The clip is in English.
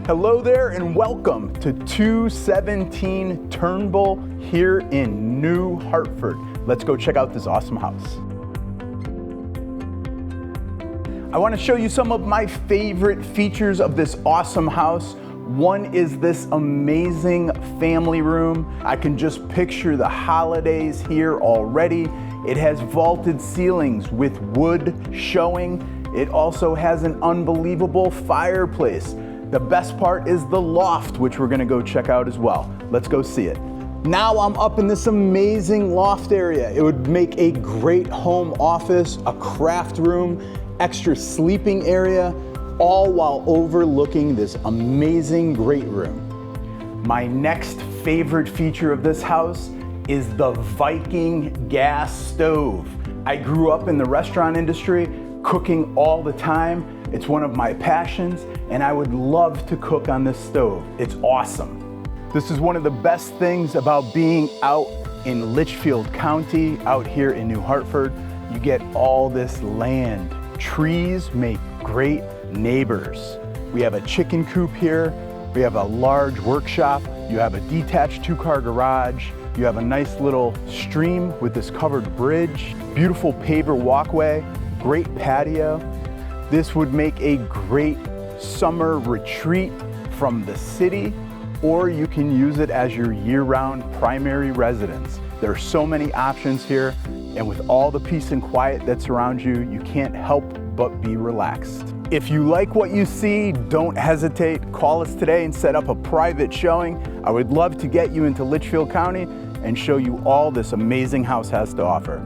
Hello there and welcome to 217 Turnbull here in New Hartford. Let's go check out this awesome house. I want to show you some of my favorite features of this awesome house. One is this amazing family room. I can just picture the holidays here already. It has vaulted ceilings with wood showing. It also has an unbelievable fireplace. The best part is the loft, which we're gonna go check out as well. Let's go see it. Now I'm up in this amazing loft area. It would make a great home office, a craft room, extra sleeping area, all while overlooking this amazing great room. My next favorite feature of this house is the Viking gas stove. I grew up in the restaurant industry, cooking all the time. It's one of my passions, and I would love to cook on this stove. It's awesome. This is one of the best things about being out in Litchfield County, out here in New Hartford. You get all this land. Trees make great neighbors. We have a chicken coop here. We have a large workshop. You have a detached two-car garage. You have a nice little stream with this covered bridge, beautiful paver walkway, great patio. This would make a great summer retreat from the city, or you can use it as your year-round primary residence. There are so many options here, and with all the peace and quiet that surrounds you, you can't help but be relaxed. If you like what you see, don't hesitate. Call us today and set up a private showing. I would love to get you into Litchfield County and show you all this amazing house has to offer.